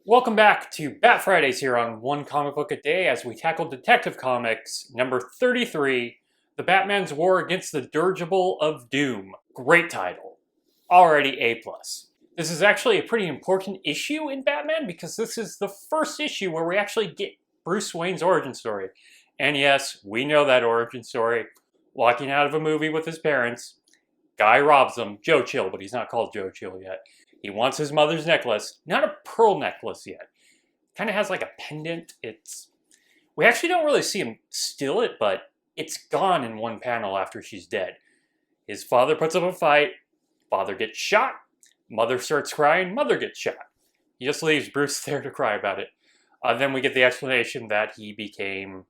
Welcome back to Bat Fridays here on One Comic Book a Day as we tackle Detective Comics number 33, The Batman's War Against the Dirigible of Doom. Great title. Already A+. This is actually a pretty important issue in Batman because this is the first issue where we actually get Bruce Wayne's origin story. And yes, we know that origin story. Walking out of a movie with his parents, guy robs him, Joe Chill, but he's not called Joe Chill yet. He wants his mother's necklace, not a pearl necklace yet. Kind of has like a pendant. We actually don't really see him steal it, but it's gone in one panel after she's dead. His father puts up a fight, father gets shot, mother starts crying, mother gets shot. He just leaves Bruce there to cry about it. Then we get the explanation that he became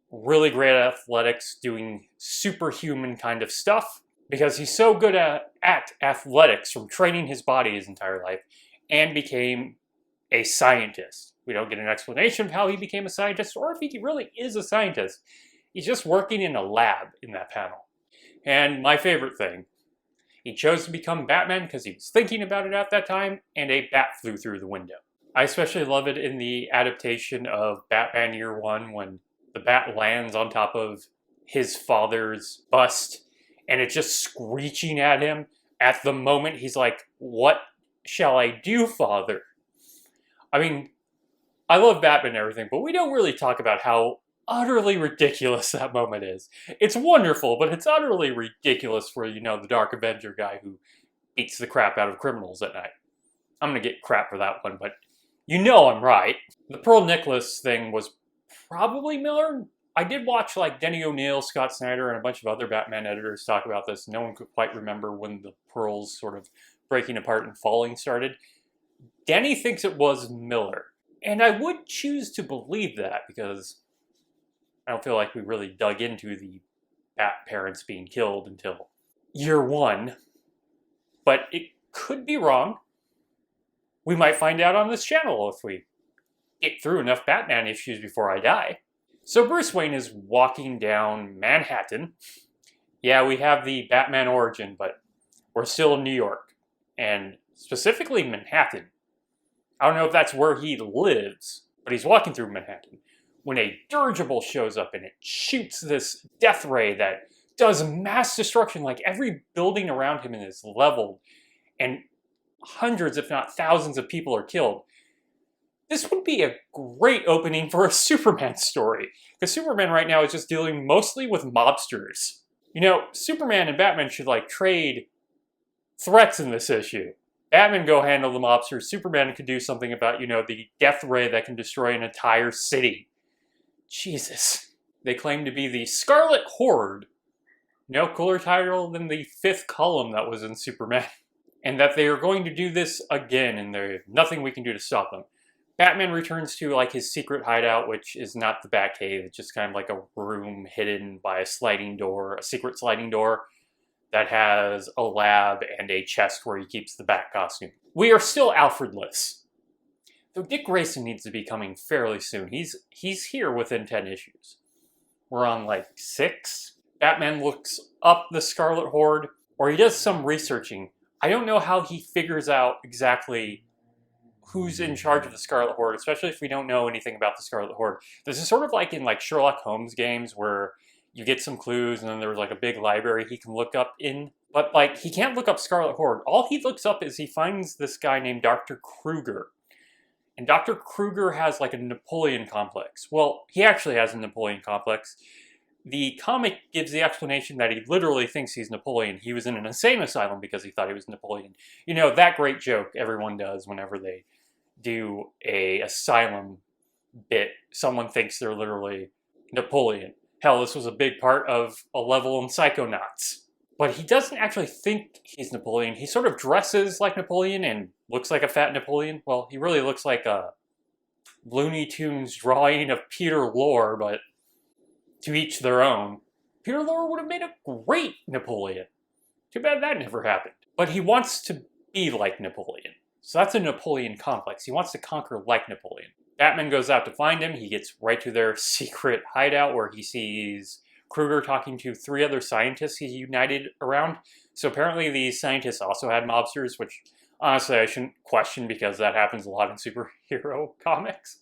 really great at athletics, doing superhuman kind of stuff, because he's so good at athletics from training his body his entire life, and became a scientist. We don't get an explanation of how he became a scientist, or if he really is a scientist. He's just working in a lab in that panel. And my favorite thing, he chose to become Batman because he was thinking about it at that time, and a bat flew through the window. I especially love it in the adaptation of Batman Year One when the bat lands on top of his father's bust, and it's just screeching at him. At the moment, he's like, "What shall I do, father?" I mean, I love Batman and everything, but we don't really talk about how utterly ridiculous that moment is. It's wonderful, but it's utterly ridiculous for, the Dark Avenger guy who beats the crap out of criminals at night. I'm gonna get crap for that one, but I'm right. The Pearl Necklace thing was probably Miller. I did watch Denny O'Neil, Scott Snyder, and a bunch of other Batman editors talk about this. No one could quite remember when the pearls sort of breaking apart and falling started. Denny thinks it was Miller. And I would choose to believe that because I don't feel like we really dug into the Bat parents being killed until Year One. But it could be wrong. We might find out on this channel if we get through enough Batman issues before I die. So Bruce Wayne is walking down Manhattan. Yeah, we have the Batman origin, but we're still in New York, and specifically Manhattan. I don't know if that's where he lives, but he's walking through Manhattan when a dirigible shows up and it shoots this death ray that does mass destruction. Like every building around him is leveled, and hundreds, if not thousands of people are killed. This would be a great opening for a Superman story, because Superman right now is just dealing mostly with mobsters. Superman and Batman should trade threats in this issue. Batman go handle the mobsters, Superman could do something about, the death ray that can destroy an entire city. Jesus. They claim to be the Scarlet Horde. No cooler title than the 5th column that was in Superman. And that they are going to do this again, and there's nothing we can do to stop them. Batman returns to his secret hideout, which is not the Batcave. It's just kind of like a room hidden by a sliding door, a secret sliding door that has a lab and a chest where he keeps the Bat costume. We are still Alfredless. Though Dick Grayson needs to be coming fairly soon. He's here within 10 issues. We're on 6. Batman looks up the Scarlet Horde, or he does some researching. I don't know how he figures out exactly who's in charge of the Scarlet Horde, especially if we don't know anything about the Scarlet Horde. This is sort of like in Sherlock Holmes games where you get some clues and then there's a big library he can look up in. But he can't look up Scarlet Horde. All he looks up is he finds this guy named Dr. Kruger. And Dr. Kruger has a Napoleon complex. Well, he actually has a Napoleon complex. The comic gives the explanation that he literally thinks he's Napoleon. He was in an insane asylum because he thought he was Napoleon. That great joke everyone does whenever they do a asylum bit. Someone thinks they're literally Napoleon. Hell, this was a big part of a level in Psychonauts. But he doesn't actually think he's Napoleon. He sort of dresses like Napoleon and looks like a fat Napoleon. Well, he really looks like a Looney Tunes drawing of Peter Lorre, but to each their own. Peter Lorre would have made a great Napoleon. Too bad that never happened. But he wants to be like Napoleon. So that's a Napoleon complex. He wants to conquer like Napoleon. Batman goes out to find him. He gets right to their secret hideout where he sees Kruger talking to 3 other scientists he's united around. So apparently these scientists also had mobsters, which Honestly, I shouldn't question because that happens a lot in superhero comics,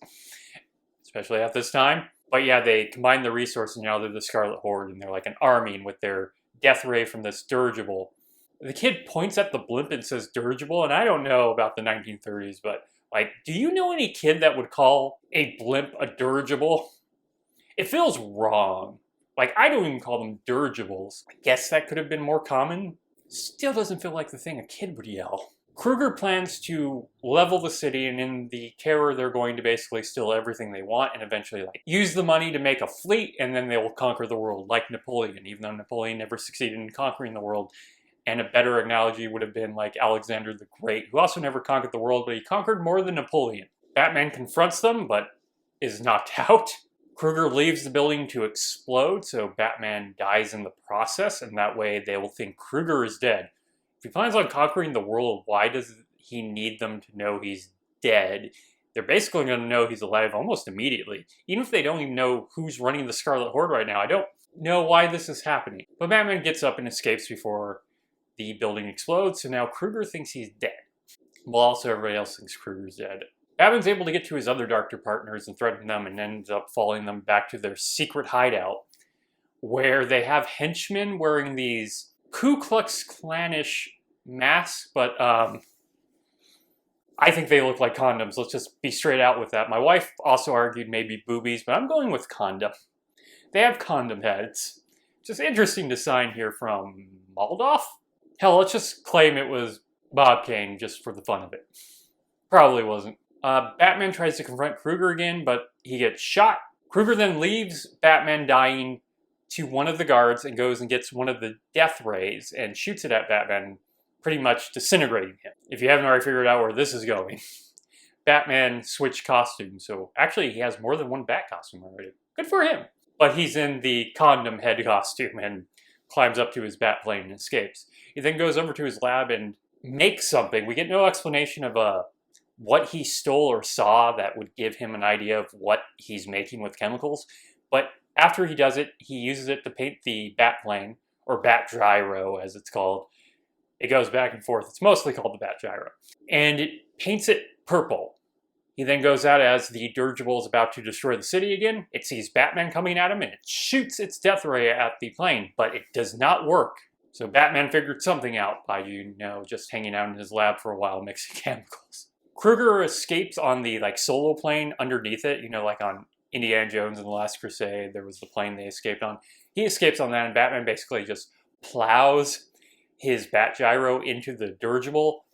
especially at this time. But yeah, they combine the resources and now they're the Scarlet Horde and they're like an army and with their death ray from this dirigible. The kid points at the blimp and says dirigible, and I don't know about the 1930s, but like, do you know any kid that would call a blimp a dirigible? It feels wrong. Like, I don't even call them dirigibles. I guess that could have been more common. Still doesn't feel like the thing a kid would yell. Kruger plans to level the city, and in the terror, they're going to basically steal everything they want and eventually like use the money to make a fleet, and then they will conquer the world, like Napoleon, even though Napoleon never succeeded in conquering the world. And a better analogy would have been like Alexander the Great, who also never conquered the world, but he conquered more than Napoleon. Batman confronts them, but is knocked out. Kruger leaves the building to explode, so Batman dies in the process, and that way they will think Kruger is dead. If he plans on conquering the world, why does he need them to know he's dead? They're basically going to know he's alive almost immediately. Even if they don't even know who's running the Scarlet Horde right now, I don't know why this is happening. But Batman gets up and escapes before the building explodes, so now Kruger thinks he's dead. Well, also everybody else thinks Kruger's dead. Batman's able to get to his other Doctor partners and threaten them and ends up following them back to their secret hideout, where they have henchmen wearing these Ku Klux Klanish masks, but I think they look like condoms. Let's just be straight out with that. My wife also argued maybe boobies, but I'm going with condom. They have condom heads. Just interesting design here from Moldoff. Hell, let's just claim it was Bob Kane just for the fun of it. Probably wasn't. Batman tries to confront Kruger again, but he gets shot. Kruger then leaves Batman dying to one of the guards and goes and gets one of the death rays and shoots it at Batman, pretty much disintegrating him. If you haven't already figured out where this is going, Batman switched costumes, so actually he has more than one Bat costume already. Good for him. But he's in the condom head costume and climbs up to his bat plane and escapes. He then goes over to his lab and makes something. We get no explanation of what he stole or saw that would give him an idea of what he's making with chemicals. But after he does it, he uses it to paint the bat plane, or bat gyro as it's called. It goes back and forth. It's mostly called the bat gyro. And it paints it purple. He then goes out as the dirigible is about to destroy the city again. It sees Batman coming at him and it shoots its death ray at the plane, but it does not work. So Batman figured something out by, just hanging out in his lab for a while mixing chemicals. Kruger escapes on the solo plane underneath it, like on Indiana Jones and the Last Crusade, there was the plane they escaped on. He escapes on that and Batman basically just plows his bat gyro into the dirigible,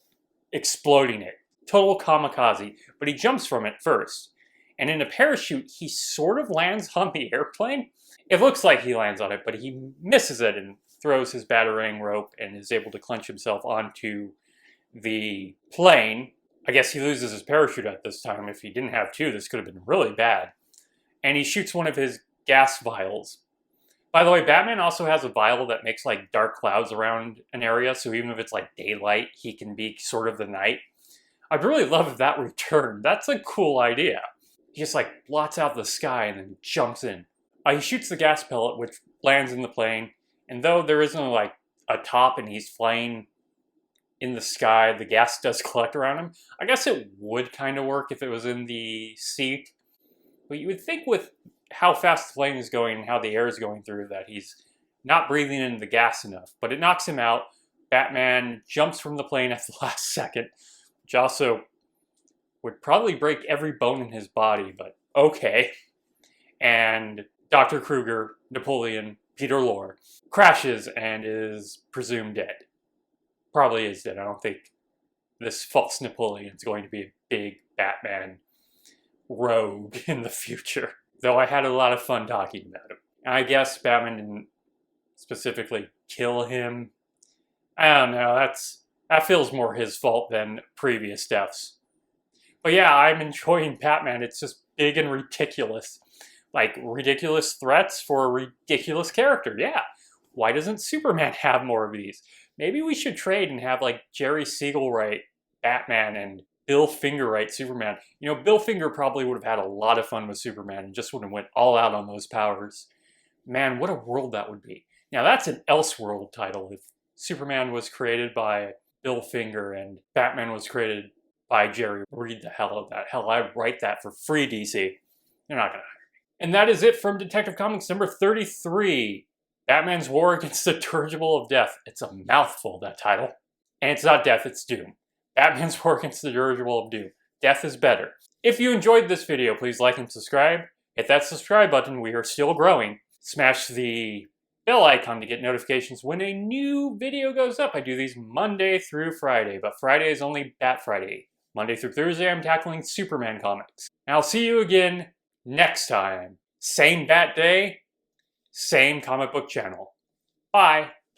exploding it. Total kamikaze, but he jumps from it first. And in a parachute, he sort of lands on the airplane. It looks like he lands on it, but he misses it and throws his batarang rope and is able to clench himself onto the plane. I guess he loses his parachute at this time. If he didn't have two, this could have been really bad. And he shoots one of his gas vials. By the way, Batman also has a vial that makes dark clouds around an area, so even if it's daylight, he can be sort of the night. I'd really love if that returned. That's a cool idea. He just blots out the sky and then jumps in. He shoots the gas pellet, which lands in the plane. And though there isn't a top and he's flying in the sky, the gas does collect around him. I guess it would kind of work if it was in the seat. But you would think with how fast the plane is going and how the air is going through that he's not breathing in the gas enough. But it knocks him out. Batman jumps from the plane at the last second, which also would probably break every bone in his body, but okay. And Dr. Kruger, Napoleon, Peter Lorre, crashes and is presumed dead. Probably is dead. I don't think this false Napoleon is going to be a big Batman rogue in the future. Though I had a lot of fun talking about him. And I guess Batman didn't specifically kill him. I don't know, that feels more his fault than previous deaths. But yeah, I'm enjoying Batman. It's just big and ridiculous. Ridiculous threats for a ridiculous character. Yeah. Why doesn't Superman have more of these? Maybe we should trade and have Jerry Siegel write Batman and Bill Finger write Superman. Bill Finger probably would have had a lot of fun with Superman and just would have went all out on those powers. Man, what a world that would be. Now that's an Elseworld title if Superman was created by Bill Finger and Batman was created by Jerry. Read the hell out of that. Hell, I'd write that for free, DC. You're not gonna hire me. And that is it from Detective Comics number 33. Batman's War Against the Dirigible of Death. It's a mouthful, that title. And it's not death, it's doom. Batman's War Against the Dirigible of Doom. Death is better. If you enjoyed this video, please like and subscribe. Hit that subscribe button, we are still growing. Smash the bell icon to get notifications when a new video goes up. I do these Monday through Friday, but Friday is only Bat Friday. Monday through Thursday, I'm tackling Superman comics. And I'll see you again next time. Same Bat Day, same comic book channel. Bye.